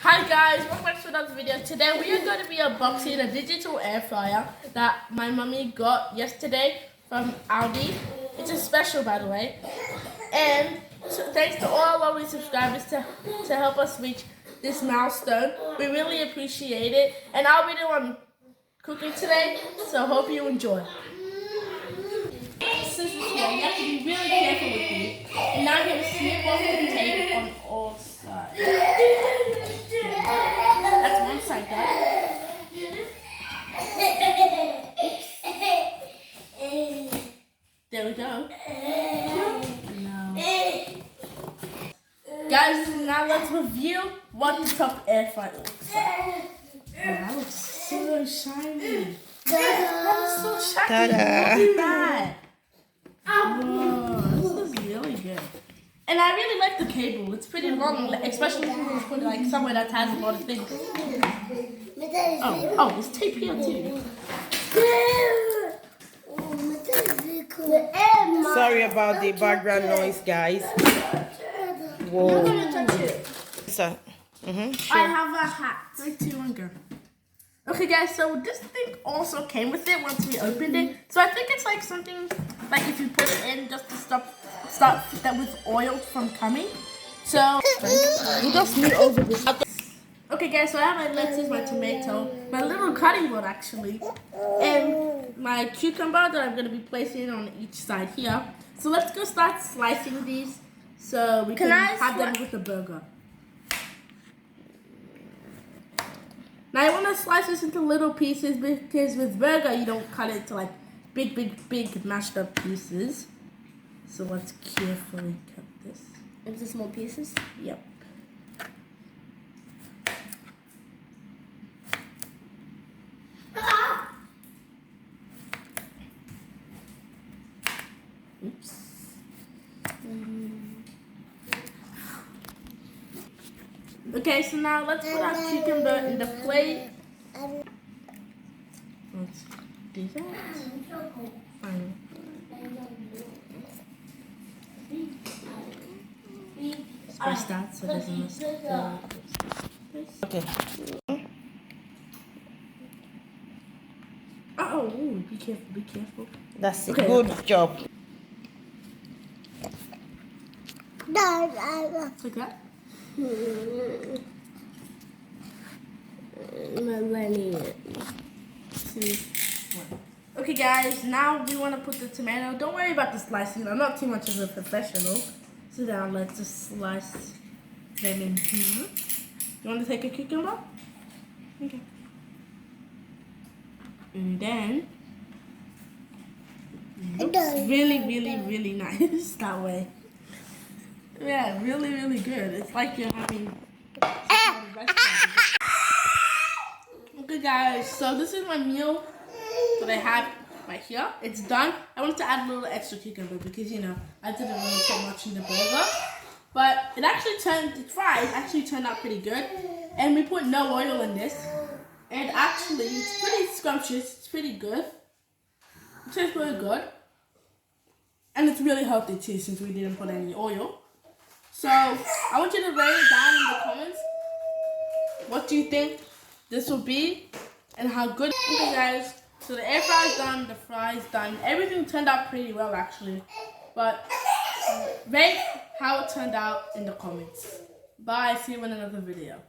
Hi guys, welcome back to another video. Today we are going to be unboxing a digital air fryer that my mummy got yesterday from Aldi. It's a special, by the way. And thanks to all our lovely subscribers to help us reach this milestone. We really appreciate it. And I'll be the one cooking today, so hope you enjoy. Since it's here, you have to be really careful with me. And now I'm going to snip off the tape on all sides. That's one side done. There we go. No. Guys, now let's review what the top air fryer looks like. Oh, that looks so shiny. That is so shiny. Look at that. Whoa, this is really good. And I really like the cable. It's pretty long, especially if you want to put it like somewhere that has a lot of things. Oh, there's tape here too. Sorry about the background noise, guys. Whoa. I'm gonna touch it. So, sure. I have a hat. 3, 2, 1, go. Okay, guys. So this thing also came with it once we opened it. So I think it's like something like if you put it in just to stop that with oil from coming. So we'll just move over this. Okay guys, so I have my lettuce, my tomato, my little cutting board actually, and my cucumber that I'm going to be placing on each side here. So let's go start slicing these so we can have them with the burger. Now I want to slice this into little pieces because with burger you don't cut it into like big mashed up pieces. So let's carefully cut this. Into small pieces? Yep. Oops. Okay, so now let's put our cucumber in the plate. Let's do that. Fine. Spread that so it doesn't miss the... okay. Oh, ooh, be careful. That's a okay, good job. Like that? Okay guys, now we want to put the tomato. Don't worry about the slicing. I'm not too much of a professional. So now let's just slice them in here. You want to take a cucumber? Okay. And then looks really nice that way. Yeah, really good. It's like you're having okay guys, so this is my meal that I have right here. It's done. I wanted to add a little extra cucumber because you know I didn't really put much in the burger. But it actually the fries actually turned out pretty good. And we put no oil in this. And actually it's pretty scrumptious, it's pretty good. It tastes really good. And it's really healthy too since we didn't put any oil. So, I want you to write it down in the comments. What do you think this will be and how good? Okay guys, so the air fryer's done, the fry's done. Everything turned out pretty well actually. But rate how it turned out in the comments. Bye, see you in another video.